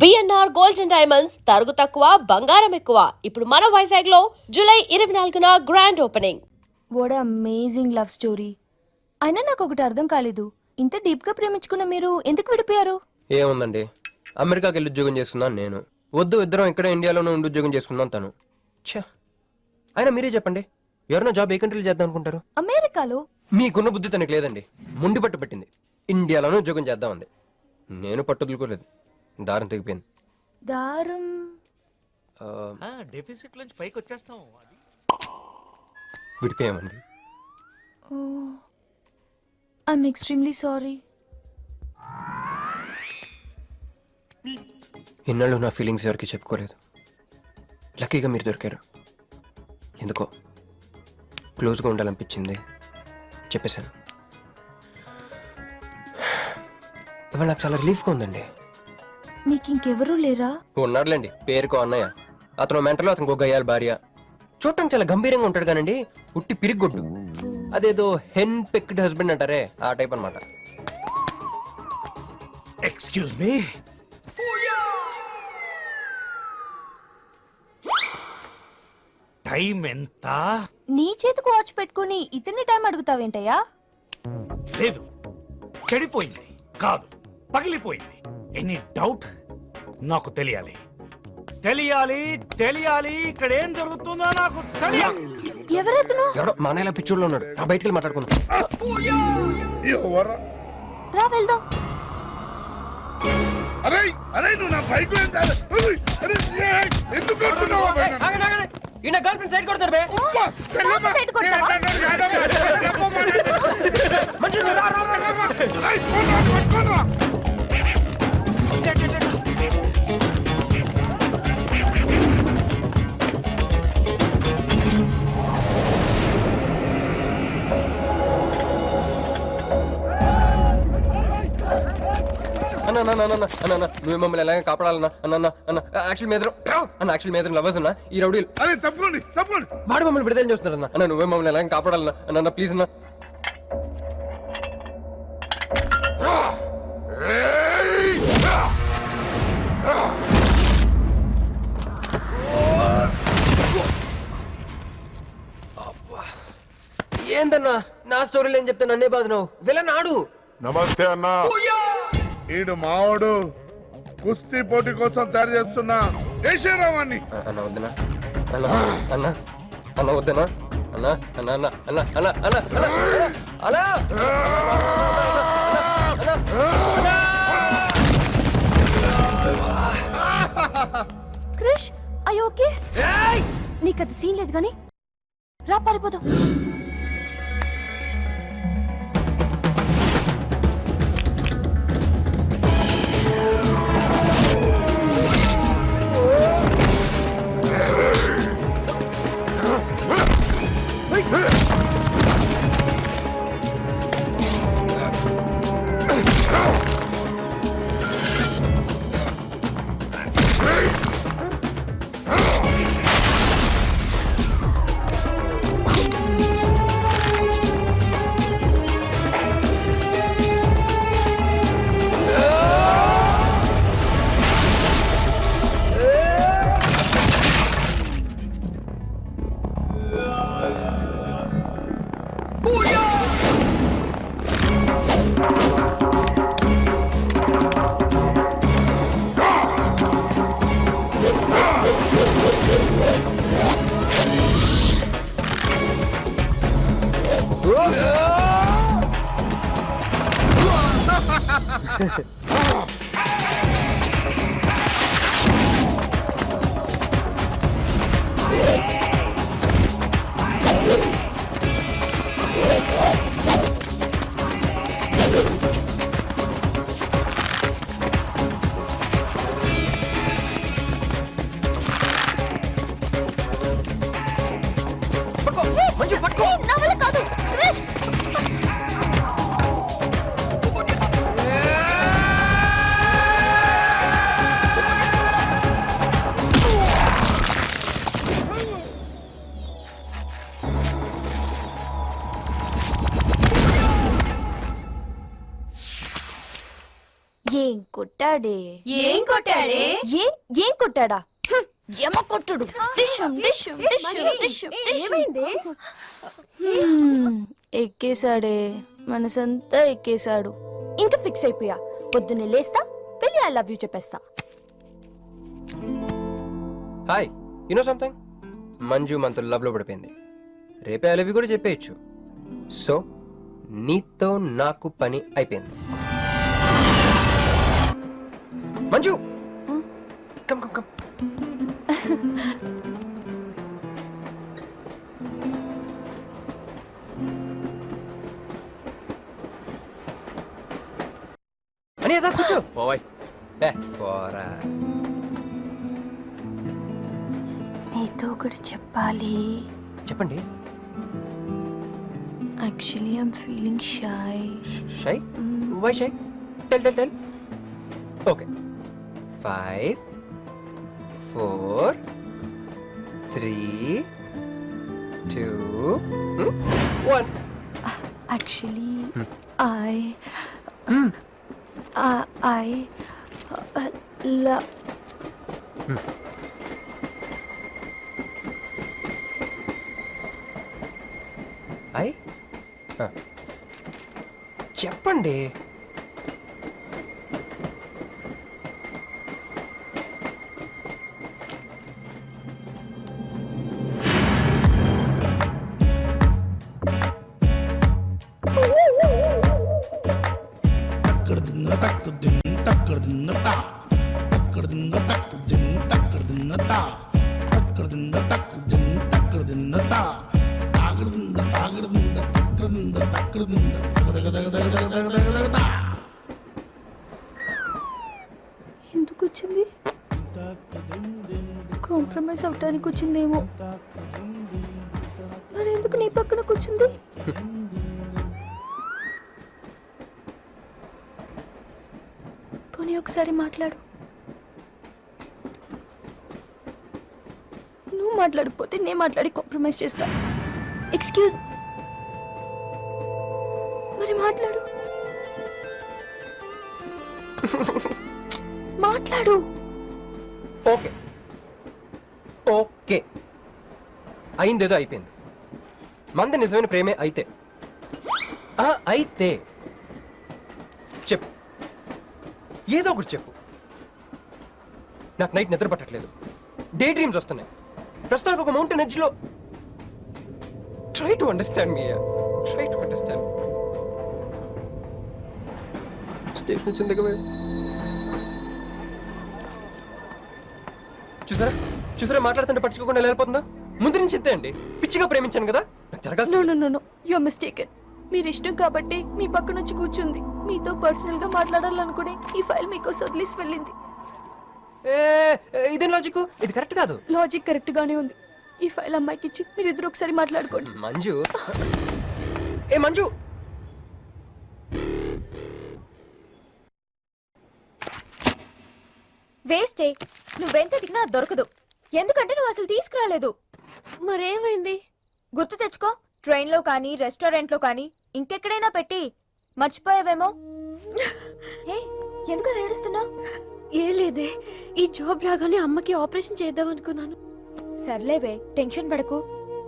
BNR gold and diamonds తరుగు తక్కువ బంగారం ఎక్కువ. ఇప్పుడు మన వైజాగ్ లో జూలై 24న grand opening. What amazing love story. అయినా నాకు ఒకటి అర్థం కాలేదు, ఇంత డీప్ గా ప్రేమించుకున్న మీరు ఎందుకు విడిపోయారు? ఏముందండి, అమెరికాకి వెళ్ళి ఉద్యోగం చేస్తున్నాను నేను. వద్దు, ఇద్దరం ఇక్కడ ఇండియాలోనే ఉండి ఉద్యోగం చేసుకుందాం తను. ఛా, అయినా మీరే చెప్పండి, ఎవరైనా జాబ్ ఏ కంట్రీలో చేద్దాం అనుకుంటారు? అమెరికాలో? మీకున్న బుద్ధి తనకి లేదండి. ముందు పట్టు పట్టింది, ఇండియాలోనే ఉద్యోగం చేద్దామంది. నేను పట్టుదలుకోలేదు, దారం తెగిపోయింది. దారం డెఫిసిట్ నుంచి పైకి వచ్చేస్తాం. విడిపోయామండి. I'm extremely sorry. ఇన్నాళ్ళు నా ఫీలింగ్స్ ఎవరికి చెప్పుకోలేదు. లక్కీగా మీరు దొరికారు. ఎందుకో క్లోజ్గా ఉండాలనిపించింది, చెప్పేశాను. ఇవాళ నాకు చాలా రిలీఫ్గా ఉందండి. మీకు ఇంకెవరూ లేరా? ఉన్నారులేండి, పేరుకో అన్నయ్య. అతను మెంటలో, అతను గొగ్గయ్యాలి భార్య. చూడటానికి చాలా గంభీరంగా ఉంటాడు కానండి, ఉట్టి పిరిగొడ్డు. అదేదో హెన్ పెక్డ్ హస్బెండ్ అంటారే, ఆ టైప్ అన్నమాట. ఎక్స్క్యూజ్ మీ, టైం ఎంత? నీ చేతికి వాచ్ పెట్టుకుని ఇతన్ని టైం అడుగుతావేంటయ్యా? లేదు, చెడిపోయింది కాదు, పగిలిపోయింది. Any doubt? నాకు తెలియాలి, తెలియాలి, తెలియాలి. ఇక్కడ ఏం జరుగుతుందో నాకు తెలియాలి. ఎవరెతను? ఎవడో మా అన్నయ్యలా పిచ్చోళ్ళు ఉన్నాడు, రా బయటికి వెళ్ళి మాట్లాడుకుందాం. రా వెళ్దాం. అరే అరే, నువ్వు నా బైక్ ఎందుకు కొడుతున్నావు? ఈయన గర్ల్ ఫ్రెండ్ సైడ్ కొడతారు బే. సైడ్ కొడతావా? మంచిగా రా, రా, రా, రా. అన్న నువ్వు మమ్మల్ని ఎలాగ కాపాడాలన్నా అన్న అన్న యాక్చువల్ మీద అన్న యాక్చువల్ మీద లవర్స్ అన్న ఈ రౌడీలు. అరే తప్పండి తప్పండి, వాడు మమ్మల్ని విడుదల చేస్తున్నారు అన్న. అన్న నువ్వే మమ్మల్ని ఎలాగ కాపాడాలన్నా అన్న ప్లీజ్ అన్న. ఏందన్నా నా స్టోరీలు ఏం చెప్తే నన్నే బాధ నువ్వు వెళ్ళనాడు. నమస్తే అన్నా. ఈడు మావాడు కుస్తీ పోటీ కోసం తయారు చేస్తున్నా యశరావాన్ని. అన్న వద్దనా అన్న అన్న అన్న వద్దనా అన్న అన్న అన్న అన్న అన్న అన్న అన్న క్రిష్, అయ్యో ఓకే? నీకు అది సీన్ లేదు కానీ రా పారిపోదాం. మంచి పట్టుకో. నా వల్ల కాదు క్రిష్. కొట్టాడే. ఏం కొట్టాడే? ఏం కొట్టాడా? యమ కొట్టుడు. డిష్యం డిష్యం డిష్యం డిష్యం ఏమైంది? ఎక్కేశాడే, మనసంతా ఎక్కేశాడు. ఇంకా ఫిక్స్ అయిపోయా, పొద్దున్నే లేస్తా, పెళ్లి ఐ లవ్ యూ చెప్పేస్తా. హాయ్, యూనో సంథింగ్, మంజు మనతో లవ్ లో పడిపోయింది. రేపే అలవి కూడా చెప్పేయచ్చు. సో నీతో నాకు పని అయిపోయింది. Manju come come come. అని అదా కూర్చో. పోవాయ్. పోరా. మీతో కూడా చెప్పాలి. చెప్పండి. Actually I'm feeling shy. Shy? Why shy? Tell. Okay. 5 4 3 2 1. Actually I love. చెప్పండి. ఎందుకు వచ్చింది? కాంప్రమైజ్ అవటానికి వచ్చిందేమో. మరి ఎందుకు నీ పక్కన కూర్చుంది? పోనీ ఒకసారి మాట్లాడు. నువ్వు మాట్లాడకపోతే నేను మాట్లాడి కాంప్రమైజ్ చేస్తా. ఎక్స్క్యూజ్. మరి మాట్లాడు. మాట్లాడు. ఓకే ఓకే, అయిందేదో అయిపోయింది. మంది నిజమైన ప్రేమే అయితే అయితే చెప్పు, ఏదో ఒకటి చెప్పు. నాకు నైట్ నిద్ర పట్టట్లేదు, డే డ్రీమ్స్ వస్తున్నాయి. ప్రస్తుతానికి ఒక మౌంటైన్ ఎడ్జ్ లో. Try to understand me, try to understand. Station వచ్చింది దగ్గర. చూసారా మాట్లాడుతుంటే పట్టించుకోకుండా వెళ్ళిపోతుందా? ముందు నుంచి ఇంతే అండి. పిచ్చిగా ప్రేమించాను కదా, నాకు జరగాల్సింది. No you are mistaken. మీరు ఇష్టం కాబట్టి మీ పక్కన వచ్చి కూర్చుంది. మీతో పర్సనల్ గా మాట్లాడాలనుకుని ఈ ఫైల్ మీకోసం వదిలేసి వెళ్ళింది. ఇదేం లాజిక్? ఇది కరెక్ట్ కాదు. లాజిక్ కరెక్ట్ గానే ఉంది. ఈ ఫైల్ అమ్మాయికి ఇచ్చి మీరిద్దరు ఒకసారి మాట్లాడుకోండి. మంజు, మంజు, వేస్టే, నువ్వెంత దిగినా దొరకదు. ఎందుకంటే నువ్వు అసలు తీసుకురాలేదు. మరేమైంది? గుర్తు తెచ్చుకో. ట్రైన్ లో కానీ రెస్టారెంట్ లో కానీ ఇంకెక్కడైనా పెట్టి మర్చిపోయావేమో. ఎందుకు అలా ఏడుస్తున్నావు? ఏ లేదే, ఈ జాబ్ రాగానే అమ్మకి ఆపరేషన్ చేద్దాం అనుకున్నాను. సర్లేవే, టెన్షన్ పడకు.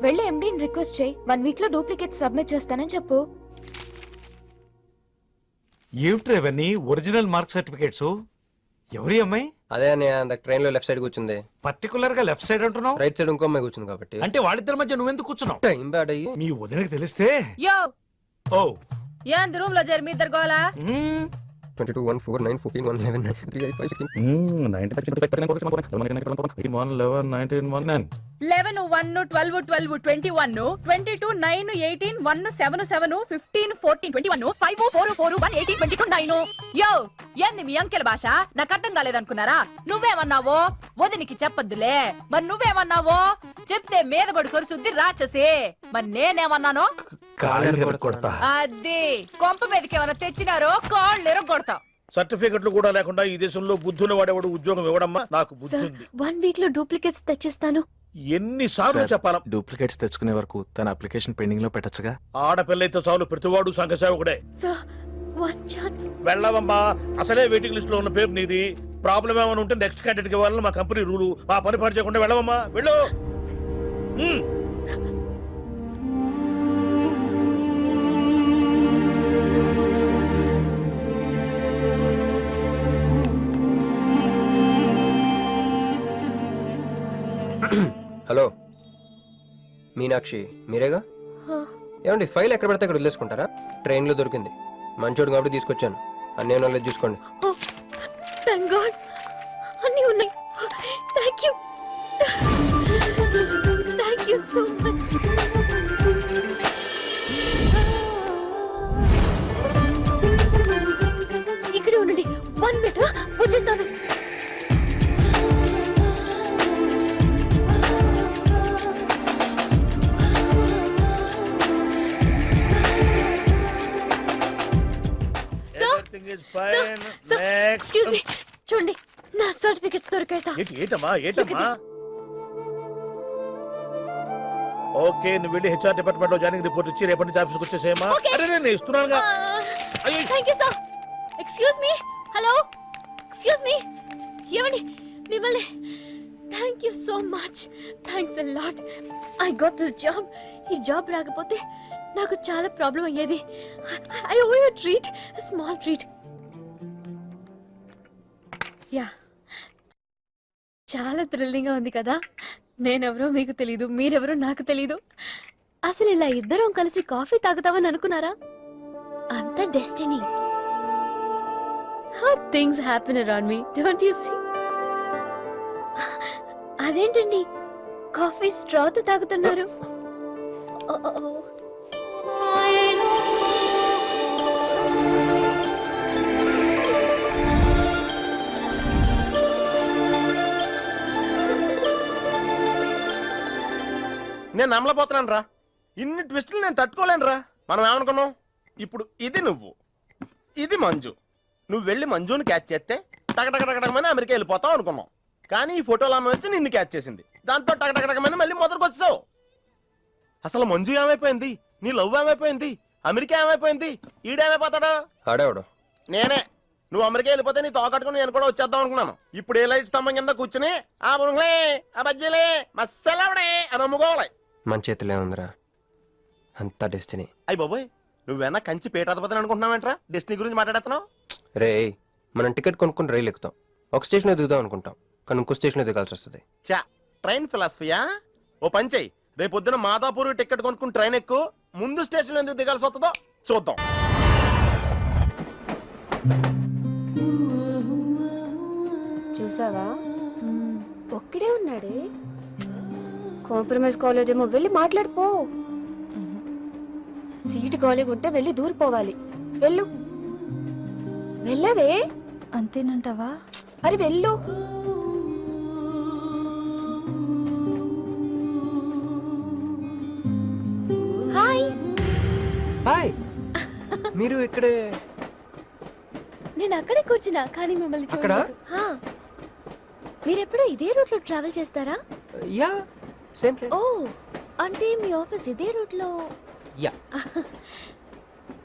వెళ్ళి ఎండీని రిక్వెస్ట్ చేయి. 1 వీక్ లో డూప్లికేట్ సబ్మిట్ చేస్తానని చెప్పు. ఏమిట్రా ఇవన్నీ? Original mark certificates? ఎవరి అమ్మాయి? అదే అన్నయ్య, ట్రైన్ లో లెఫ్ట్ సైడ్ కూర్చుంది. పర్టికులర్ గా లెఫ్ట్ సైడ్ అంటున్నావు? రైట్ సైడ్ ఇంకో అమ్మాయి కూర్చుంది కాబట్టి. అంటే వాళ్ళిద్దరి మధ్య నువ్వెందుకు కూర్చున్నావు? టైం బ్యాడ్ అయ్యి. మీ వదినకి తెలిస్తే. యో ఓ ఏంది రూమ్ లో జరి మీ ఇద్దరు గోలా? 22 1 4 9 14 1 11 3 8 5 16. 11 1 12 12 21 22 9 18 1 7 7 15 14 21 5 4 4 1 18 22 9. యో ఏంది మీ అంకెల భాష? నాకు అర్థం కాలేదనుకున్నారా? నువ్వేమన్నావో వదినికి చెప్పొద్దులే. మరి నువ్వేమన్నావో చెప్తే మీద పడి కొరుసుద్ది రాక్షసి. మరి నేనేమన్నానో కొడతా. అది కొంప మీదకి ఏమైనా తెచ్చినారో కాళ్ళు ఎరగొడతా. సర్టిఫికెట్లు కూడా లేకుండా ఈ దేశంలో బుద్ధుని వాడేవాడు ఉద్యోగం ఇవ్వడమ్మా. నాకు బుద్ధి ఉంది. 1 వీక్ లో డూప్లికేట్స్ తెచ్చిస్తాను. ఎన్నిసార్లు చెప్పాలా? డూప్లికేట్స్ తెచ్చుకునే వరకు తన అప్లికేషన్ పెండింగ్ లో పెట్టచ్చుగా. ఆడపిల్లైతే చాలు, ప్రతివాడు సంఘ సేవకుడే. Sir one chance. వెళ్ళవమ్మా, అసలే వెయిటింగ్ లిస్ట్ లో ఉన్న పేరు నీది. ప్రాబ్లం ఏమైనా ఉంటే నెక్స్ట్ క్యాండిడేట్ కి ఇవ్వాలని మా కంపెనీ రూలు. ఆ పని పని చేయకుండా వెళ్ళవమ్మా, వెళ్ళు. హ్మ్. హలో మీనాక్షి, మీరేగా? ఏమండి ఫైల్ ఎక్కడ పడితే అక్కడ వదిలేసుకుంటారా? ట్రైన్లో దొరికింది, మంచోడు కాబట్టి తీసుకొచ్చాను. అన్నీ నాలెడ్జ్ చూసుకోండి. థ్యాంక్ గాడ్, అన్నీ ఉన్నాయి. Thank you, thank you so much. ఇక్కడే ఉండండి, 1 మినిట్ వచ్చేస్తాను. Everything is fine. Next. Excuse me, చూడండి నా సర్టిఫికెట్స్ దొరికాయి సార్. ఏంటమ్మా Look at this. ఓకే, నువ్వు వెళ్ళి హెచ్ఆర్ డిపార్ట్మెంట్ లో జాయినింగ్ రిపోర్ట్ ఇచ్చి రేపటి నుంచి ఆఫీస్కి వచ్చేసేయమ్మా. Okay. అరే నేను ఇస్తున్నానుగా. అయ్యో. Thank you sir. Excuse me, hello, excuse me, ఏమండి మిమ్మల్ని. Thank you so much, thanks a lot. I got this job. ఈ జాబ్ రాకపోతే నాకు చాలా ప్రాబ్లం అయ్యేది. I owe you treat, small treat. Yeah, చాలా థ్రిల్లింగ్గా ఉంది కదా. నేనెవరో మీకు తెలీదు, మీరెవరో నాకు తెలీదు. అసలు ఇలా ఇద్దరం కలిసి కాఫీ తాగుతామని అనుకున్నారా? అంత destiny. How things happen around me, don't you see? అదేంటండి కాఫీ స్ట్రాతో తాగుతున్నారు? Oh, oh, oh. నేను నమ్మలేకపోతున్నాను రా. ఇన్ని ట్విస్టులు నేను తట్టుకోలేను రా. మనం ఏమనుకున్నాం? ఇప్పుడు ఇది నువ్వు, ఇది మంజు. నువ్వు వెళ్ళి మంజుని క్యాచ్ చేస్తే టకటకటకటకమని అమెరికా వెళ్ళిపోతావు అనుకున్నాం. కానీ ఈ ఫోటోలో ఆమె వచ్చి నిన్ను క్యాచ్ చేసింది. దాంతో టకటకటకమని మళ్ళీ మొదటికి వచ్చావు. అసలు మంజు ఏమైపోయింది? నీ లవ్ ఏమైపోయింది? అమెరికా ఏమైపోయింది? ఈడేమైపోతాడు? ఆడేవాడు నేనే. నువ్వు అమెరికా వెళ్ళిపోతే నీ తోకట్టుకుని నేను కూడా వచ్చేద్దాం అనుకున్నాను. ఇప్పుడు ఏ లైట్ స్తంభం కింద కూర్చుని ఆ బుంగ్లే ఆ బజ్జీలే మస్సలవడే అని అమ్ముకోవాలి. మన చేతిలో ఉందిరా అంతా డెస్టినీ. అయ్యి బాబోయ్, నువ్వేనా కంచి పేటాధిపతిని అనుకుంటున్నావేంట్రా? డెస్టినీ గురించి మాట్లాడుతున్నావు? రే, మనం టికెట్ కొనుక్కుని రైలు ఎక్కుతాం. ఒక స్టేషన్లో దిగుదాం అనుకుంటాం, కానీ ఇంకో స్టేషన్లో దిగాల్సి వస్తుంది. చా, ట్రైన్ ఫిలాసఫియా? ఓ పని చెయ్యి, రేపు పొద్దున మాదాపూర్ టికెట్ కొనుక్కుని ట్రైన్ ఎక్కు. ముందు స్టేషన్ ఎందుకు దిగాల్సి వస్తుందో చూద్దాం. చూసావా, ఒక్కడే ఉన్నాడే. కాంప్రమైజ్ కాలేదేమో, వెళ్ళి మాట్లాడిపో. సీటు ఖాళీగా ఉంటే వెళ్ళి దూరిపోవాలి. వెళ్ళు, వెళ్ళవే. అంతేనంటావా? అరే వెళ్ళు. హాయ్. హాయ్, మీరు ఇక్కడే? నేను అక్కడే కూర్చున్నా, కానీ మిమ్మల్ని అక్కడ? చూడలేదు. హా. మీరెప్పుడు ఇదే రూట్ లో ట్రావెల్ చేస్తారా? Yeah, same train. ఓ, అంటే మీ ఆఫీస్ ఇదే రూట్ లో. యా.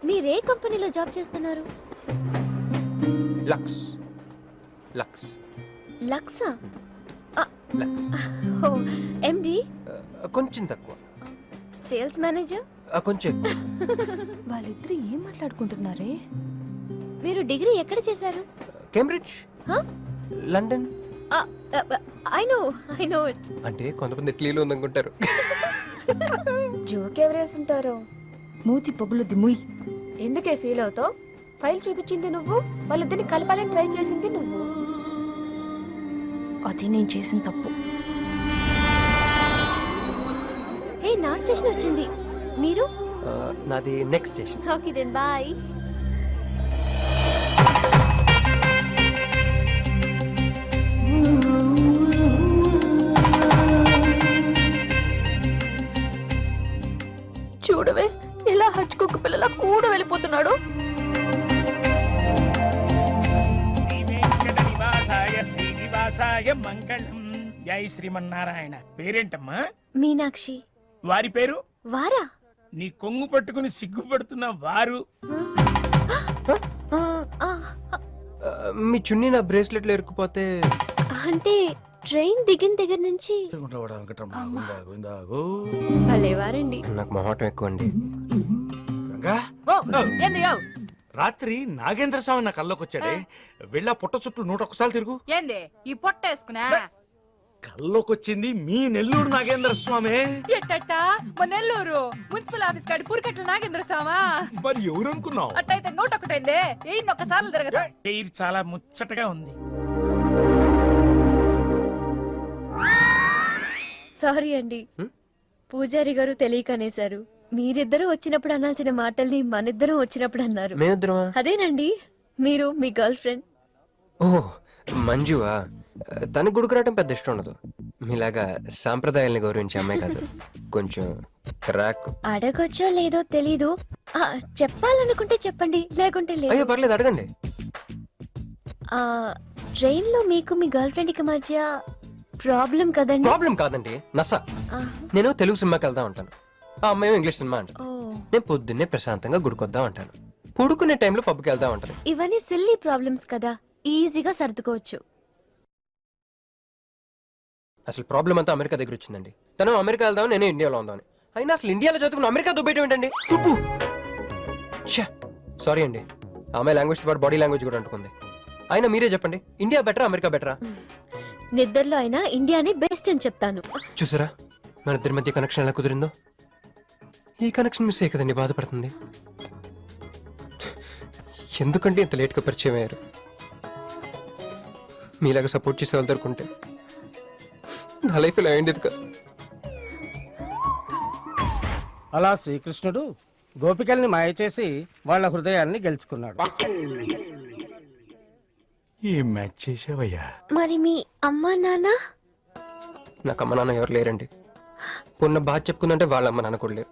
మీరే కంపెనీలో జాబ్ చేస్తున్నారు? లక్స్. లక్స్. లక్సా? లక్స్. ఓ, ఎండి? కొంచెం తక్కువ. Sales manager? కొంచెం ఎక్కువ. వాళ్ళిద్దరు ఏం మాట్లాడుకుంటున్నారే? మీరు డిగ్రీ ఎక్కడ చేశారు? Cambridge, London. I know it. అంటే కొంతమంది ఇటలీలో ఉందనుకుంటారు. జోక్ ఎవరేసుంటారో. మూతి పొగులు దిముయ్. ఎందుకే ఫీల్ అవుతావు? ఫైల్ చూపించింది నువ్వు, వాళ్ళిద్దరిని కలపాలని ట్రై చేసింది నువ్వు. అది నేను చేసిన తప్పు. ఏ, నా స్టేషన్ వచ్చింది. మీరు? నాది next station. Okay then bye. చూడవే, ఇలా హచ్చుకుక్క పిల్లల కూడా వెళ్ళిపోతున్నాడు. మంగళం. జై శ్రీమన్నారాయణ. పేరేంటమ్మా? మీనాక్షి. వారి పేరు? వారా? నీ కొంగు పట్టుకుని సిగ్గుపడుతున్న వారు. మీ చున్నీ నా బ్రేస్లెట్లో ఇరుక్కుపోతే అంటే ట్రైన్ దిగిన దగ్గర నుంచి భలేవారండి. నాకు మొహాటం ఎక్కువ అండి. రంగా ఓ ఏంది యో రాత్రి నాగేంద్ర స్వామి నా కల్లోకి వచ్చాడే వెళ్ళా పుట్ట చుట్టూ 101 తిరుగు. ఏంది ఈ పొట్ట వేసుకున్నా కల్లోకి వచ్చింది మీ నెల్లూరు నాగేంద్ర స్వామి. ఎట్టట్టా మా నెల్లూరు మున్సిపల్ ఆఫీస్ కాడి పురికట్ల నాగేంద్ర స్వామా. మరి ఎవరు అనుకున్నావు? అట్టయితే 101 ఒక్కసార్లు తిరగదు. పేరు చాలా ముచ్చటగా ఉంది. సారీ అండి, పూజారి గారు తెలియకనేశారు. మీరిద్దరూ వచ్చినప్పుడు అనాల్సిన మాటల్ని మనిద్దరం వచ్చినప్పుడు అన్నారు. మేమిద్దరమా? అదేనండి, మీరు మీ గర్ల్ ఫ్రెండ్. ఓ మంజువా? తనకు గుడికి రావటం పెద్ద ఇష్టం ఉండదు. మీలాగా సాంప్రదాయాల్ని గౌరవించే అమ్మాయి కాదు. కొంచెం క్రాక్. అడగొచ్చో లేదో తెలీదు. చెప్పాలనుకుంటే చెప్పండి, లేకుంటే లేదు. అయ్యో పర్లేదు, అడగండి. ట్రైన్ లో మీకు మీ గర్ల్ ఫ్రెండ్ కి మధ్య ప్రాబ్లం కదండి? ప్రాబ్లం కాదండి, నస. ఆ, నేను తెలుగు సినిమాకి వెళ్తా ఉంటాను, ఆ అమ్మాయి ఇంగ్లీష్ సినిమా అంటాను. ఓ, నేను పొద్దున్నే ప్రశాంతంగా గుడికొద్దాం అంటాను. పడుకునే టైంలో పబ్కి వెళ్తా ఉంటాను. ఇవన్నీ సిల్లీ ప్రాబ్లమ్స్ కదా, ఈజీగా సర్దుకోవచ్చు. అసలు ప్రాబ్లం అంతా అమెరికా దగ్గర వచ్చిందండి. తను అమెరికా వెళ్దాం, నేనే ఇండియాలో ఉందామని. అయినా అసలు ఇండియాలో చదువుకుని అమెరికా దుబ్బేయటం ఏంటండి? తుప్పు. సారీ అండి, ఆమె లాంగ్వేజ్ పాటు బాడీ లాంగ్వేజ్ కూడా అంటుకుంది. అయినా మీరే చెప్పండి, ఇండియా బెటరా అమెరికా బెటరా? నిద్రలో అయినా ఇండియానే బెస్ట్ అని చెప్తాను. చూసారా మన ఇద్దరి మధ్య కనెక్షన్ ఎలా కుదిరిందో? ఈ కనెక్షన్ మిస్ అయ్యే కదండి బాధపడుతుంది. ఎందుకంటే ఇంత లేట్గా పరిచయం అయ్యారు? మీలాగా సపోర్ట్ చేసే వాళ్ళు దొరుకుంటే నా లైఫ్ ఇలా అయింది కదా. అలా శ్రీకృష్ణుడు గోపికల్ని మాయ చేసి వాళ్ళ హృదయాల్ని గెలుచుకున్నాడు. ఏం మ్యాచ్ చేసావయ్యా? మరి మీ అమ్మా నాన్న? నాకు అమ్మ నాన్న ఎవరు లేరండి. పొన్న బాధ చెప్పుకుందంటే వాళ్ళ అమ్మ నాన్న కూడా లేరు.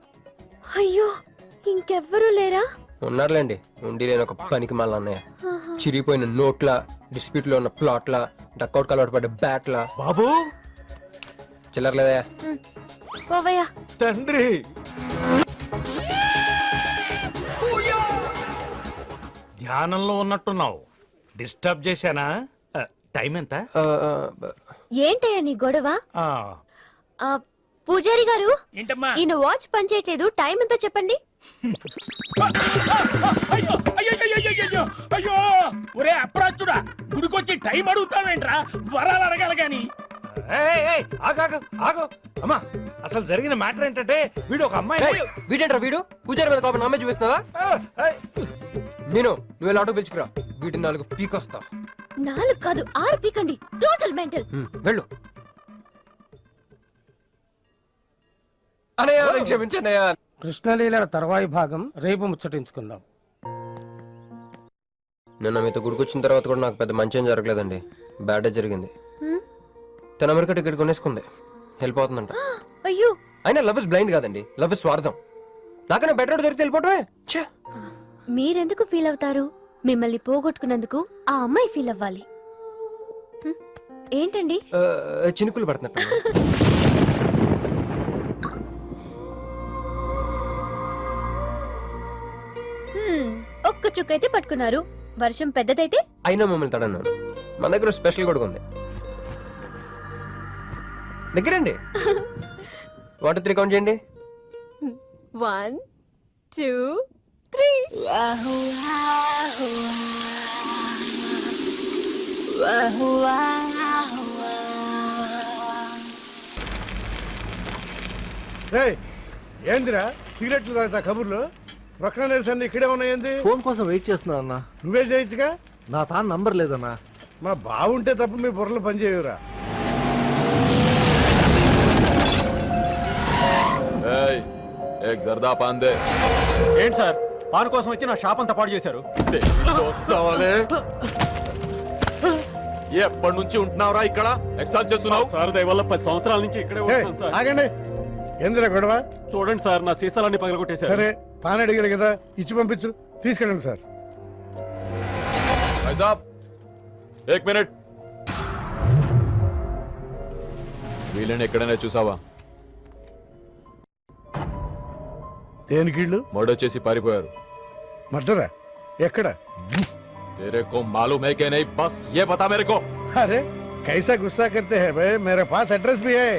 అయ్యో, ఇంకెవ్వరూ లేరా? ఉన్నారులేండి, ఉండి లేని ఒక పనికి మళ్ళీ అన్నయ్య. చిరిగిపోయిన నోట్ల, డిస్ప్యూట్ లో ఉన్న ప్లాట్ల, డక్అవుట్ కలవట పడ్డ బ్యాట్ల. బాబు చిల్లర్లేదయా? పోవయ్యా. తండ్రి ధ్యానంలో ఉన్నట్టున్నావు. డిస్టర్బ్ చేశానా? టైం ఎంత? ఏంటయ్యా నీ గొడవ? ఆ, పూజారి గారు, ఏంటమ్మా? ఈయన వాచ్ పనిచేయట్లేదు, టైం ఎంతో చెప్పండి. అయ్యో అయ్యో అయ్యో అయ్యో అయ్యో! ఒరే అప్రాచుడా, గుడికొచ్చి టైం అడుగుతావేంట్రా? వరాలు అడగాలి గాని. ఏయ్, ఏయ్, ఆగు, ఆగు, ఆగు. అమ్మా, అసలు జరిగిన మ్యాటర్ ఏంటంటే వీడు ఒక అమ్మాయి. వీడేంట్రా వీడు? పూజారి మీద కోపం నామే చూపిస్తున్నావా? నేను నువ్వు ఎలా ఆటో పిలుచుకురా, వీటి 4 పీకొస్తా. 4 కాదు 6 పీకండి. Total mental. వెళ్ళు. అనయ్య క్షమించండి. కృష్ణలీల తర్వాయి భాగం రేపు ముచ్చటించుకుందాం. నిన్న మీతో గుడికొచ్చిన తర్వాత కూడా నాకు పెద్ద మంచి ఏం జరగలేదండి. బ్యాడే జరిగింది. తన అమెరికా టికెట్ కొనేసుకుంది, వెళ్ళిపోతుందంట. అయ్యో, అయినా లవ్ ఇస్ బ్లైండ్ కాదండి, లవ్ ఇస్ స్వార్థం. నాకన్నా బెటర్ దొరికితే వెళ్ళిపోవటమే. మీరెందుకు ఫీల్ అవుతారు? మిమ్మల్ని పోగొట్టుకున్నందుకు ఆ అమ్మాయి ఫీల్ అవ్వాలి. ఏంటండి? చినుకులు పడుతున్నట్టు. ఒక్క చుక్కైతే పట్టుకున్నారు, వర్షం పెద్దదైతే? అయినా మమ్మల్ని తడన్నాను. మన దగ్గర స్పెషల్ కూడా ఉంది. దగ్గరండి. 1 2 3 కౌంట్ చేయండి. 1 2 3. ఏందిరా సిగరెట్లు తాగుతా కబుర్లు? రొక్కన నిరసన ఇక్కడే ఉన్నాయండి. ఫోన్ కోసం వెయిట్ చేస్తున్నా అన్న. నువ్వే చేయొచ్చుగా. నా తాను నంబర్ లేదన్నా. మా బావుంటే తప్ప మీ బుర్రలు పనిచేయవురా. ఏంటి సార్, పాన్ కోసం వచ్చి నా షాప్ అంతా పాడు చేశారు. ఎప్పటి నుంచి ఉంటున్నావురా ఇక్కడ? ఎక్సైజ్ చేస్తున్నావు? సార్ దయ వల్ల 10 సంవత్సరాల నుంచి ఇక్కడే ఉంటున్నాను సార్. ఆగండి. ఏందిరా గొడవ? చూడండి సార్, నా సీసాలన్నీ పగలగొట్టేశారు. సరే, పాన్ అడిగారు కదా, ఇచ్చి పంపించు. తీసుకెళ్ళండి సార్. ఏక్ మినిట్. వీళ్ళని ఎక్కడైనా చూసావా? దేనికిళ్ళు? మర్డర్ చేసి పారిపోయారు. మర్డరా? ఎక్కడ? तेरे को मालूम है कि नहीं बस ये बता मेरे को अरे कैसा गुस्सा करते हैं भाई, मेरे पास एड्रेस भी है.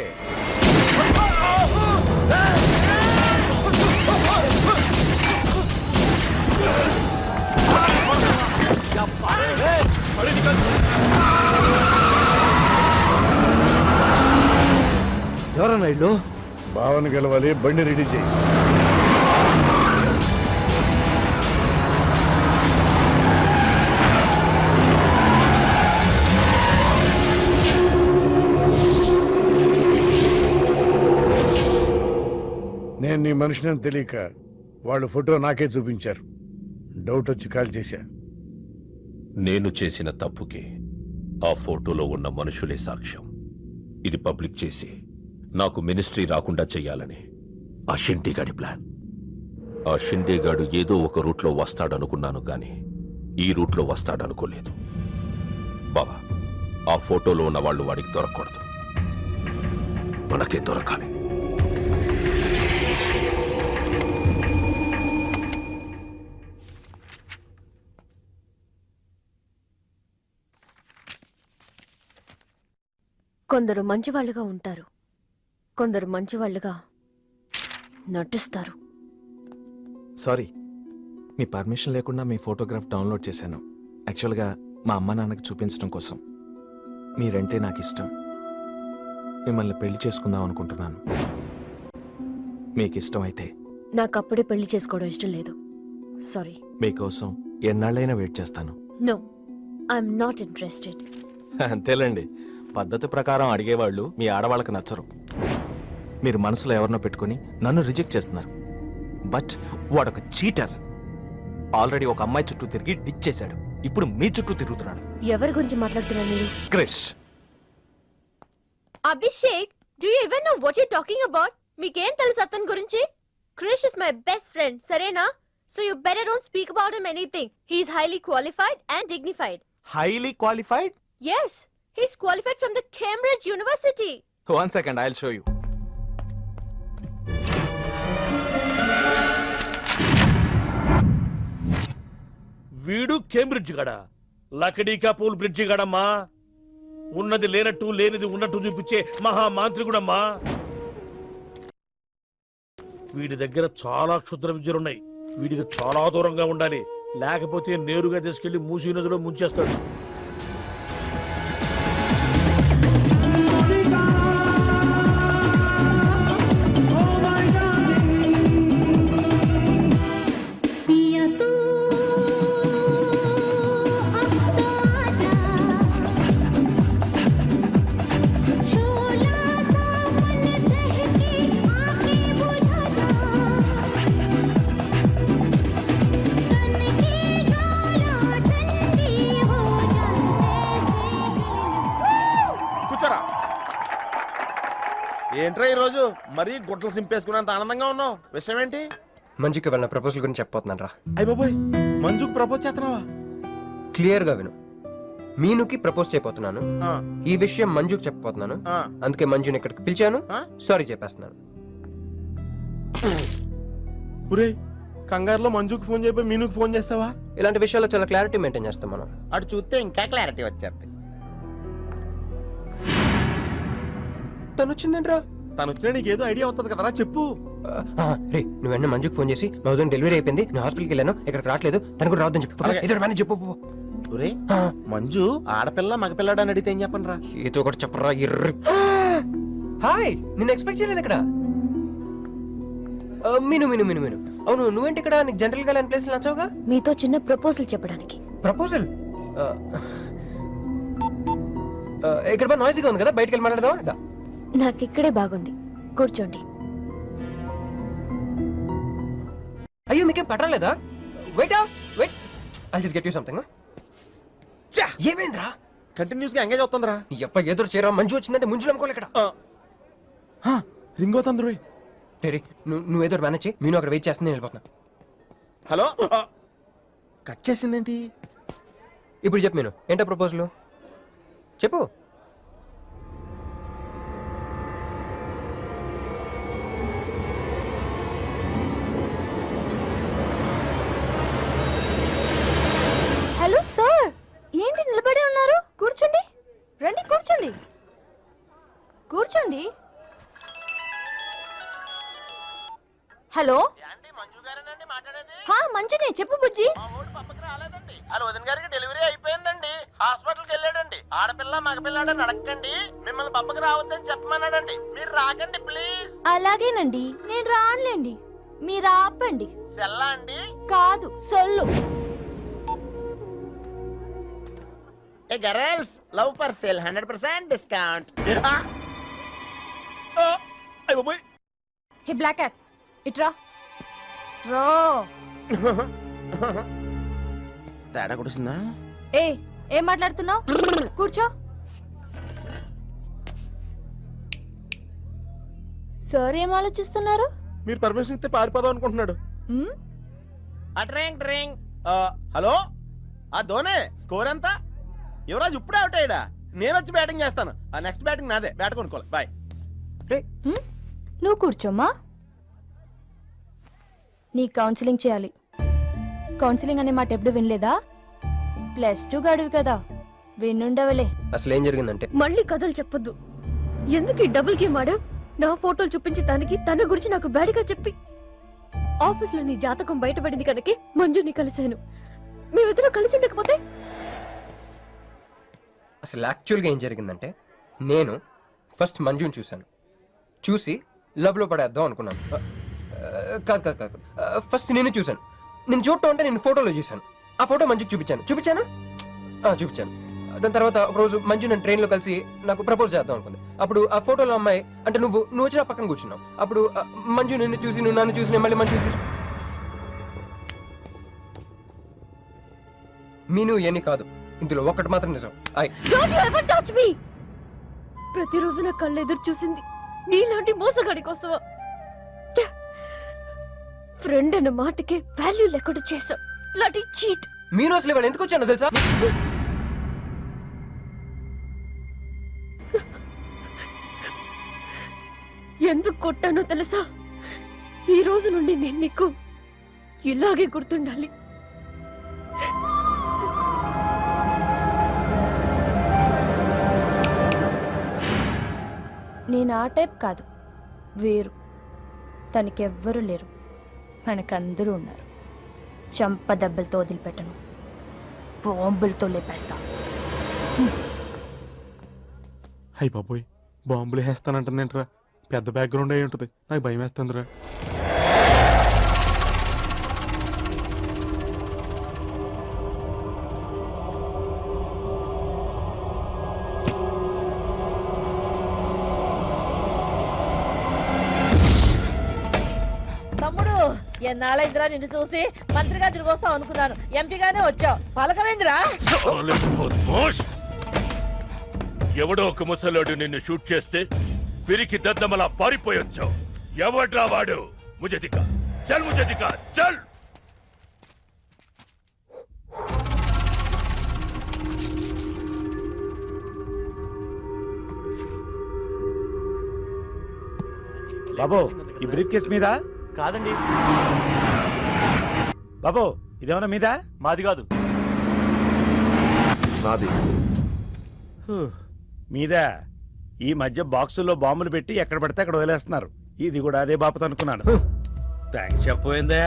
ఎవరన్నా ఇల్లు? భావన గెలవాలి, బండి రెడీ చేయి. నేను నీ మనిషిని అని తెలియక వాళ్ళు ఫోటో నాకే చూపించారు. డౌట్ వచ్చి కాల్ చేశా. నేను చేసిన తప్పుకి ఆ ఫోటోలో ఉన్న మనుషులే సాక్ష్యం. ఇది పబ్లిక్ చేసి నాకు మినిస్ట్రీ రాకుండా చెయ్యాలని ఆ షిండేగాడి ప్లాన్. ఆ షిండేగాడు ఏదో ఒక రూట్లో వస్తాడనుకున్నాను కానీ ఈ రూట్లో వస్తాడనుకోలేదు. బాబా, ఆ ఫోటోలో ఉన్న వాళ్ళు వాడికి దొరకకూడదు, మనకే దొరకాలి. కొందరు మంచివాళ్ళుగా ఉంటారు, కొందరు మంచివాళ్ళుగా నటిస్తారు. సారీ, మీ పర్మిషన్ లేకుండా మీ ఫోటోగ్రాఫ్ డౌన్లోడ్ చేశాను. యాక్చువల్గా మా అమ్మ నాన్నకి చూపించడం కోసం. మీరంటే నాకు ఇష్టం. మిమ్మల్ని పెళ్లి చేసుకుందాం అనుకుంటున్నాను. మీకు ఇష్టం అయితే. నాకు అప్పుడే పెళ్లి చేసుకోవడం ఇష్టం లేదు. సారీ. మీకోసం ఎన్నాళ్ళైనా వెయిట్ చేస్తాను. No, I'm not interested. అంతేలేండి, పద్ధతి ప్రకారం అడిగేవాళ్ళు మీ ఆడవాళ్ళకి నచ్చరు. మీరు మనసులో ఎవరినో పెట్టుకుని నన్ను రిజెక్ట్ చేస్తున్నారు. బట్ వాడొక చీటర్. ఆల్రెడీ ఒక అమ్మాయి చుట్టూ తిరిగి డిచ్ చేశాడు. ఇప్పుడు మీ చుట్టూ తిరుగుతున్నాడు. ఎవరి గురించి మాట్లాడుతున్నారు మీరు? Krish. Abhishek, do you even know what you talking about? మీకేం తెలుసు అతని గురించి? Krish is my best friend, సరేనా? So you better don't speak about him anything. He is highly qualified and dignified. Highly qualified? Yes, he's qualified from the Cambridge University. 1 second, I'll show you. వీడు Cambridge గడ, లకడీ కపూల్ bridge గడమ్మా. ఉన్నది లేనట్టు లేనిది ఉన్నట్టు చూపించే మహా మాంత్రికుడమ్మా. వీడి దగ్గర చాలా క్షుద్ర విద్యలున్నాయి. వీడికి చాలా దూరంగా ఉండాలి, లేకపోతే నేరుగా తీసుకెళ్లి మూసీ నదిలో ముంచేస్తాడు. ఏంట్రా ఈరోజు మరీ గుడ్లు సింపేసుకున్నంత ఆనందంగా ఉన్నావు? విషయం ఏంటి? మంజుకి వెళ్ళిన ప్రపోజల్ గురించి చెప్పబోతున్నాను రా. అయ్య బాబోయ్, మంజుకి ప్రపోజ్ చేస్తున్నావా? క్లియర్ గా విను. మీనుకి ప్రపోజ్ చేయబోతున్నాను. ఈ విషయం మంజుకి చెప్పబోతున్నాను. అందుకే మంజుని ఇక్కడికి పిలిచాను. సారీ చెప్పేస్తున్నాను. ఒరే, కంగారులో మంజుకి ఫోన్ చెప్పి మీనుకి ఫోన్ చేస్తావా? ఇలాంటి విషయాల్లో చాలా క్లారిటీ మెయింటైన్ చేస్తాం మనం. అటు చూస్తే ఇంకా క్లారిటీ వచ్చేది. తను వచ్చిందేంట్రా? తను వచ్చినా నీకేదో ఐడియా అవుతుంది కదరా, చెప్పు. రే, నువ్వు వెంటనే మంజుకి ఫోన్ చేసి మా హౌస్ డెలివరీ అయిపోయింది, నేను హాస్పిటల్కి వెళ్ళాను, ఇక్కడ రావట్లేదు, తను కూడా రావద్దని చెప్పు. ఇద్దరు మేనేజ్ చెప్పు. ఒరే, మంజు ఆడపిల్ల మగపిల్లాడు అని అడిగితే ఏం చెప్పను రా? ఏదో ఒకటి చెప్పరా. హాయ్, నేను ఎక్స్పెక్ట్ చేయలేదు ఇక్కడ. మీను మీను మీను మీను అవును, నువ్వేంటి ఇక్కడ? నీకు జనరల్ గా ప్లేస్ నచ్చవుగా? మీతో చిన్న ప్రపోజల్ చెప్పడానికి. ప్రపోజల్? ఇక్కడ బాగా నాయిస్గా ఉంది కదా, బయటకు వెళ్ళి మాట్లాడదామా? నాకు ఇక్కడే బాగుంది, కూర్చోండి. అయ్యో, మీకేం పట్టలేదా? Wait wait, I'll just get you something. ఏమైందిరా? కంటిన్యూస్ గా ఎంగేజ్ అవుతుందిరా. ఎప్ప ఎదురు చేయరా, మంజు వచ్చిందంటే ముంజు నమ్ముకోలే ఇక్కడ. రింగ్ అవుతుంది రోయ్. రే, నువ్వు ఏదో మేనేజ్ చేయి, నేను అక్కడ వెయిట్ చేస్తుంది, నేను వెళ్ళిపోతున్నా. హలో, కట్ చేసిందేంటి? ఇప్పుడు చెప్పు మీను, ఏంటో ప్రపోజల్ చెప్పు. కూర్చోండి. హలో, మంజు గారేనండి మాట్లాడేది? హా మంజునే, చెప్పు బుజ్జి. మా ఓడి పక్కకి రాలేదండి. వాళ్ళ వదిన గారికి డెలివరీ అయిపోయిందండి. హాస్పిటల్కి వెళ్ళాడండి. ఆడపిల్ల మగపిల్లాడని అడగండి. మిమ్మల్ని పక్కకి రావద్దని చెప్పమన్నాడండి. మీరు రాకండి ప్లీజ్. అలాగేనండి, నేను రానులేండి, మీరు ఆపండి. సెల్లా అండి? కాదు, సొల్లు. ఏ girls, love for sale 100% discount. Hey black cat, ఇట్రా రా. తేడా కుడిసిందా? ఏ ఏం మాట్లాడుతున్నావు? కూర్చో. సార్ ఏం ఆలోచిస్తున్నారు? మీరు పర్మిషన్ ఇస్తే పారిపోదాం అనుకుంటున్నాడు. మ్? డ్రింక్. హలో, ఆ ధోనే స్కోర్ ఎంత? యువరాజ్ ఇప్పుడే అవుట్ అయ్యాడా? నేను వచ్చి బ్యాటింగ్ చేస్తాను. ఆ నెక్స్ట్ బ్యాటింగ్ నాదే. బ్యాట్ కొనుక్కోవాలి. బాయ్. మ్? నువ్వు కూర్చోమ్మా. నీ కౌన్సిలింగ్ చేయాలి. కౌన్సిలింగ్ అనే మాట ఎప్పుడు వినలేదా? +2 గడివి కదా, వినుండవలే. అసలు ఏం జరిగిందంటే, మళ్ళీ కథలు చెప్పొద్దు. ఎందుకు ఈ డబుల్ గేమ్ ఆడావు? నా ఫోటోలు చూపించి దానికి తన గురించి నాకు బ్యాడ్గా చెప్పి ఆఫీస్లో నీ జాతకం బయటపడింది కనుకే మంజుని కలిశాను. మేమిద్దరం కలిసి ఉండకపోతే అసలు యాక్చువల్గా ఏం జరిగిందంటే, నేను ఫస్ట్ మంజుని చూశాను. చూసి లవ్లో పడేద్దాం అనుకున్నాను. కాదు. ఫస్ట్ నేను చూశాను. నేను చూడటం అంటే నేను ఫోటోలో చూశాను. ఆ ఫోటో మంజుకి చూపించాను. దాని తర్వాత ఒకరోజు మంజు నేను ట్రైన్లో కలిసి నాకు ప్రపోజ్ చేద్దాం అనుకుంది. అప్పుడు ఆ ఫోటోలో అమ్మాయి అంటే నువ్వు వచ్చి నా పక్కన కూర్చున్నావు. అప్పుడు మంజు నిన్ను చూసి, నువ్వు నన్ను చూసి, నేను మళ్ళీ మంజుని చూసి. మీను ఏని కాదు, ఇందులో ఒక్కటి మాత్రం నిజం. Don't you ever touch me. ప్రతిరోజు నా కళ్ళు ఎదురు చూసింది నీలాంటి మోసగాడి కోసమా? ఫ్రెండ్ అన్న మాటకే వాల్యూ లేకుండా చేసావు. లాంటి చీట్. మీను అసలు ఇవాళ ఎందుకు వచ్చానో తెలుసా? ఎందుకు కొట్టానో తెలుసా? ఈ రోజు నుండి నేను నీకు ఇలాగే గుర్తుండాలి. నేను ఆ టైప్ కాదు, వేరు. తనకెవ్వరూ లేరు, మనకందరూ ఉన్నారు. చంప దెబ్బలతో వదిలిపెట్టను, బాంబులతో లేపేస్తా. అయ్యి బాబోయ్, బాంబులు వేస్తానంటుందేంట్రా? పెద్ద బ్యాక్గ్రౌండ్ అయి ఉంటుంది, నాకు భయం వేస్తుందిరా. తమ్ముడు, ఎన్నాళ్ళైందిరా నిన్ను చూసి? మంత్రిగా తిరిగి వస్తావు అనుకున్నాను, ఎంపీగానే వచ్చావు. పలకమైందిరా? ఎవడో ఒక ముసలోడు నిన్ను షూట్ చేస్తే పిరికి దద్దమలా పారిపోయొచ్చావు. ఎవడ్రా వాడు? ముझे दिखा, చల్. బాబు, ఈ బ్రీఫ్ కేస్ మీద? కాదండి. బాబు, ఇదేమన్నా మీద? మాది కాదు. నాది. మీద. ఈ మధ్య బాక్సుల్లో బాంబులు పెట్టి ఎక్కడ పడితే అక్కడ వదిలేస్తున్నారు. ఇది కూడా అదే బాపత అనుకున్నాను. థ్యాంక్స్ చెప్పబోయిందా?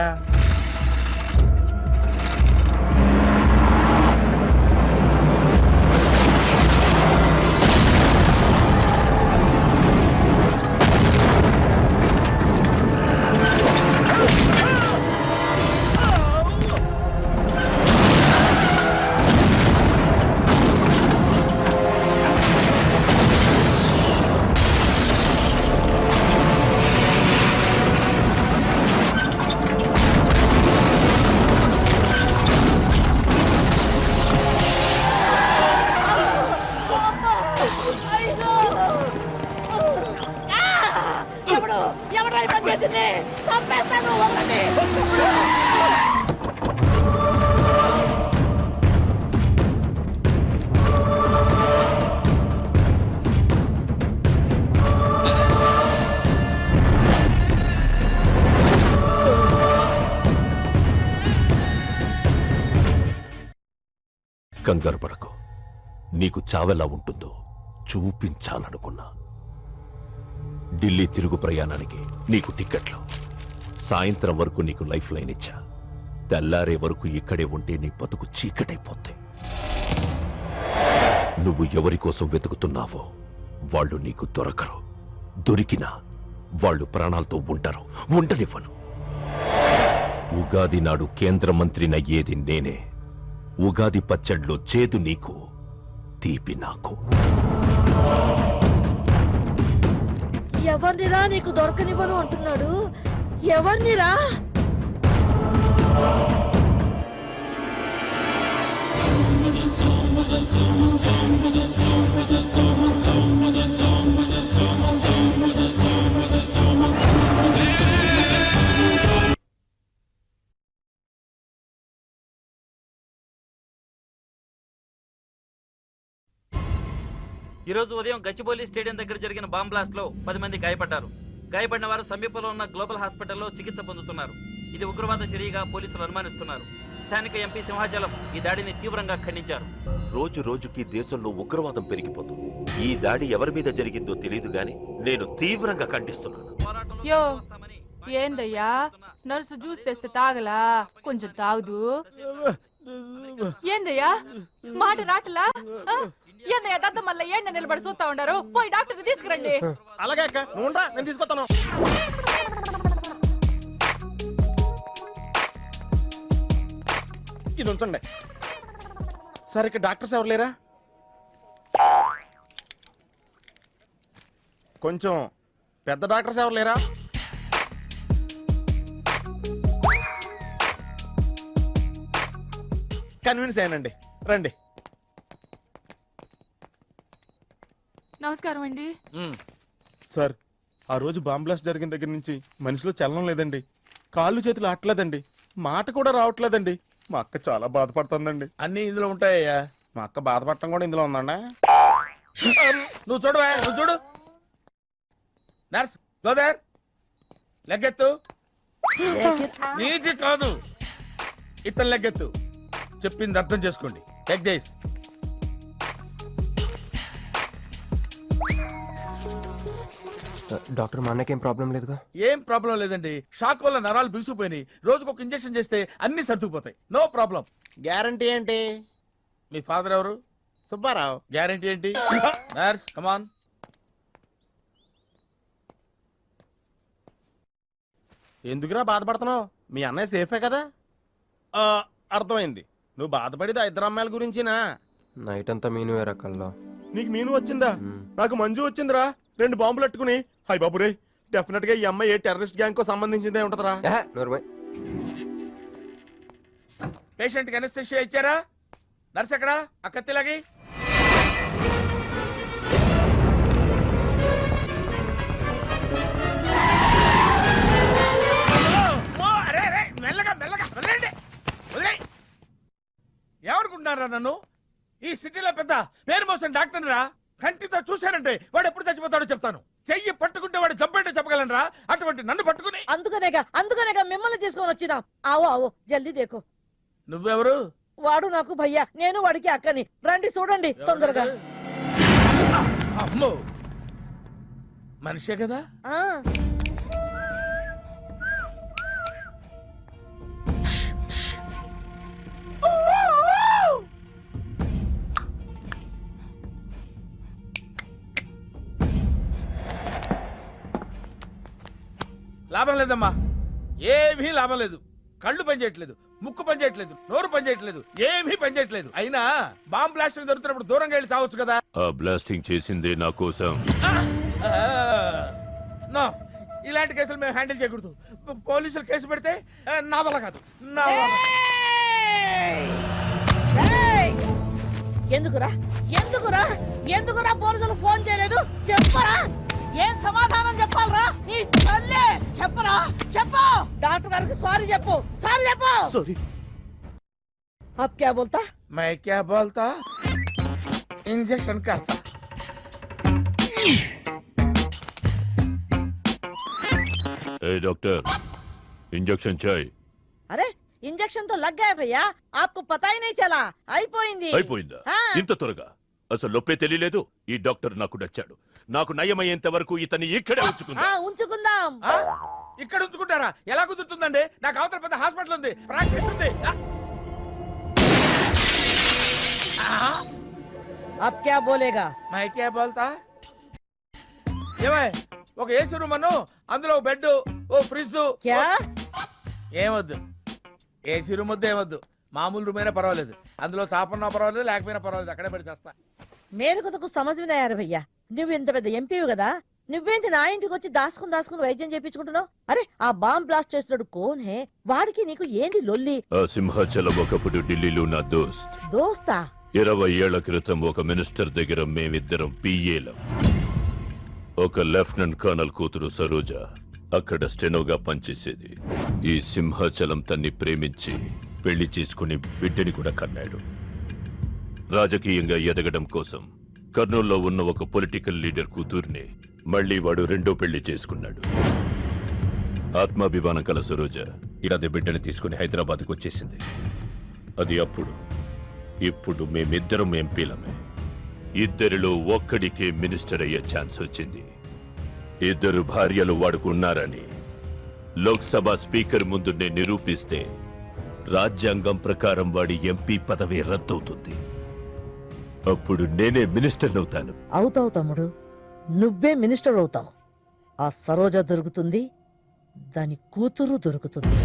ఎవడో ఈ పని చేసింది? చంపేస్తాను, వదలండి. కంగారు పడకు. నీకు చావెలా ఉంటుందో చూపించాలనుకున్నా. ఢిల్లీ తిరుగు ప్రయాణానికి నీకు టిక్కెట్లు. సాయంత్రం వరకు నీకు లైఫ్ లైన్ ఇచ్చా. తెల్లారే వరకు ఇక్కడే ఉంటే నీ బతుకు చీకటైపోతే. నువ్వు ఎవరి కోసం వెతుకుతున్నావో వాళ్ళు నీకు దొరకరు. దొరికినా వాళ్ళు ప్రాణాలతో ఉంటారు. ఉండనివ్వను. ఉగాది నాడు కేంద్ర మంత్రినయ్యేది నేనే. ఉగాది పచ్చడ్లో చేదు నీకు, తీపి నాకు. ఎవరినిరా నీకు దొరకనివ్వను అంటున్నాడు? ఎవరినిరా? ఈ రోజు ఉదయం గచ్చిబౌలి స్టేడియం దగ్గర జరిగిన బాంబ్ బ్లాస్ట్ లో 10 మంది గాయపడ్డారు. గాయపడిన వారు సమీపంలో ఉన్న గ్లోబల్ హాస్పిటల్లో చికిత్స పొందుతున్నారు. ఇది ఉగ్రవాద చర్యగా పోలీసులు అనుమానిస్తున్నారు. స్థానిక ఎంపీ సింహాచలం ఈ దాడిని తీవ్రంగా ఖండించారు. రోజు రోజుకి దేశంలో ఉగ్రవాదం పెరిగిపోతుంది. ఈ దాడి ఎవరి మీద జరిగిందో తెలియదు గాని నేను తీవ్రంగా ఖండిస్తున్నాను. యో ఏందయ్యా, నర్సు జ్యూస్ తెస్తే తాగలా? కొంచెం తాగుదు. ఏందయ్యా మాట రాటలా? ఏందయ్యా దద్ద మళ్ళీ ఏండ నిలబడి చూస్తా ఉండారు? పోయి డాక్టర్ తీసుకురండి. అలాగే అక్క, నువ్వు ఉండరా, నేను తీసుకొస్తాను. ఇది ఉంచండి. సరే, ఇక్కడ డాక్టర్స్ ఎవరు లేరా? కొంచెం పెద్ద డాక్టర్స్ ఎవరు లేరా? కన్విన్స్ అయ్యానండి, రండి. నమస్కారం అండి. సార్, ఆ రోజు బాంబ్ బ్లాస్ట్ జరిగిన దగ్గర నుంచి మనిషిలో చలనం లేదండి. కాళ్ళు చేతులు ఆటలేదండి. మాట కూడా రావట్లేదండి. మా అక్క చాలా బాధపడుతుందండి. అన్ని ఇందులో ఉంటాయ్యా. మా అక్క బాధపడటం కూడా ఇందులో ఉందండి. నువ్వు చూడవా, నువ్వు చూడు. నర్స్ గోదర్, లెగ్గెత్తు. నీది కాదు, ఇతను లెగ్గెత్తు. చెప్పింది అర్థం చేసుకోండి. Take this. డాక్టర్, మా అన్నకేం ప్రాబ్లం లేదుగా? ఏం ప్రాబ్లం లేదండి. షాక్ వల్ల నరాలు బిగుసిపోయినాయి. రోజుకు ఒక ఇంజెక్షన్ చేస్తే అన్ని సర్దుకుపోతాయి. No problem. గ్యారంటీ ఏంటి? మీ ఫాదర్ ఎవరు? సుబ్బారావు. గ్యారంటీ ఏంటి? నర్స్ కమాన్. ఎందుకురా బాధపడుతున్నావు? మీ అన్నయ్య సేఫే కదా? అర్థమైంది. నువ్వు బాధపడేది ఆ ఇద్దరు అమ్మాయిల గురించినా? నైట్ అంతా మీను వేరే కల్లా. నీకు మీను వచ్చిందా? నాకు మంజు వచ్చిందిరా. 2 బాంబులు అట్టుకుని. హాయ్ బాబు రే, డెఫినెట్ గా ఈ అమ్మాయి ఏ టెర్రరిస్ట్ గ్యాంగ్ కో సంబంధించిందే ఉంటదరా. పేషెంట్ కి అనస్థిషియా ఇచ్చారా? నర్స్ ఎక్కడ? ఆ కత్తిలాగి. మెల్లగా మెల్లగా వదిలేయండి, వదిలేయ్. ఏమనుకుంటున్నారా నన్ను? ఈ సిటీలో పెద్ద పేరు మోసం డాక్టర్ రా. కంటితో చూశానంటే వాడు ఎప్పుడు చచ్చిపోతాడో చెప్తాను. చెయ్యి పట్టుకుంటే వాడు జబ్బేంటో చెప్పగలనరా? అటువంటి నన్ను పట్టుకుని. అందుకనేగా మిమ్మల్ని తీసుకొని వచ్చినా. ఆవో ఆవో జల్దీ దేకో. నువ్వెవరు? వాడు నాకు భయ్యా, నేను వాడికి అక్కని. రండి చూడండి తొందరగా. అమ్మో, మనిషే కదా? లాభం లేదమ్మా, ఏమీ లాభం లేదు. కళ్ళు పనిచేయట్లేదు, ముక్కు పనిచేయట్లేదు, నోరు పనిచేయట్లేదు, ఏమీ పనిచేయట్లేదు. అయినా బాంబ్ బ్లాస్టింగ్ జరుగుతున్నప్పుడు దూరంగా వెళ్ళి చావచ్చు కదా. ఆ బ్లాస్టింగ్ చేసిందే నా కోసం. నో, ఇలాంటి కేసులు మేము హ్యాండిల్ చేయకూడదు. పోలీసులు కేసు పెడితే నా వల్ల కాదు, నా వల్ల. ఎందుకురా ఎందుకురా ఎందుకురా పోలీసులు ఫోన్ చేయలేదు? చెప్పరా, ఏం సమాధానం చెప్పాలరా? నీ తల్లే చెప్పరా, చెప్పు. డాక్టర్ గారికి సారీ చెప్పు, సారీ చెప్పు. సారీ. अब क्या बोलता? मैं क्या बोलता? इंजेक्शन करता. डॉक्टर, इंजेक्शन चाहिए. अरे इंजेक्शन तो लग गया भैया, आपको पता ही नहीं चला. అయిపోయిందా? ఇంత త్వరగా? అసలు నొప్పే తెలియలేదు. ఈ డాక్టర్ నాకు నచ్చాడు. నాకు నయమయ్యేంత వరకు ఇతన్ని ఇక్కడే ఉంచుకుందా ఉంచుకుందాం. ఆ? ఇక్కడ ఉంచుకుంటారా? ఎలా కుదురుతుందండి? నాకు అవతల పెద్ద హాస్పిటల్ ఉంది, ప్రాక్టీస్ ఉంది. అబ్ క్యా బోలేగా? మై క్యా బోల్తా? ఏమై ఒక ఏసీ రూమ్ అను, అందులో ఓ బెడ్, ఓ ఫ్రిడ్జ్. క్యా? ఏమొద్దు, ఏసీ రూమ్ వద్దు, ఏమొద్దు. మామూలు రూమ్ అయినా పర్వాలేదు, అందులో చాపన్నా పర్వాలేదు, లేకపోయినా పర్వాలేదు, అక్కడే పడి చేస్తా. మేరకు సమజ్ మీద అయ్యారు భయ్యా. నువ్వు ఇంత పెద్ద ఎంపీవి కదా, నువ్వేంటి నా ఇంటికి వచ్చి దాసుకుని వైద్యం చేయించుకుంటున్నావు? అరే ఆ బాంబ్ బ్లాస్ట్ చేస్తున్నాడు కోన్ హే, వాడికి నీకు ఏంది లొల్లి? ఆ సింహాచలం ఒకప్పుడు ఢిల్లీలో నా దోస్త్. దోస్తా? 20 ఏళ్ల క్రితం ఒక మినిస్టర్ దగ్గర మేమిద్దరం పిఏలం. ఒక లెఫ్టినెంట్ కర్నల్ కూతురు సరోజ అక్కడ స్టెనోగా పనిచేసేది. ఈ సింహాచలం తన్ని ప్రేమించి పెళ్లి చేసుకుని బిడ్డని కూడా కన్నాడు. రాజకీయంగా ఎదగడం కోసం కర్నూల్లో ఉన్న ఒక పొలిటికల్ లీడర్ కూతుర్ని మళ్లీ వాడు రెండో పెళ్లి చేసుకున్నాడు. ఆత్మాభిమానం కల సరోజ ఇలాది బిడ్డని తీసుకుని హైదరాబాద్కు వచ్చేసింది. అది అప్పుడు. ఇప్పుడు మేమిద్దరం ఎంపీలమే. ఇద్దరిలో ఒక్కడికే మినిస్టర్ అయ్యే ఛాన్స్ వచ్చింది. 2 భార్యలు వాడుకున్నారని లోక్సభ స్పీకర్ ముందు నేను నిరూపిస్తే రాజ్యాంగం ప్రకారం వాడి ఎంపీ పదవి రద్దవుతుంది. అప్పుడు నేనే మినిస్టర్ అవుతాను. అవుతావు తమ్ముడు, నువ్వే మినిస్టర్ అవుతావు. ఆ సరోజ దొరుకుతుంది, దాని కూతురు దొరుకుతుంది.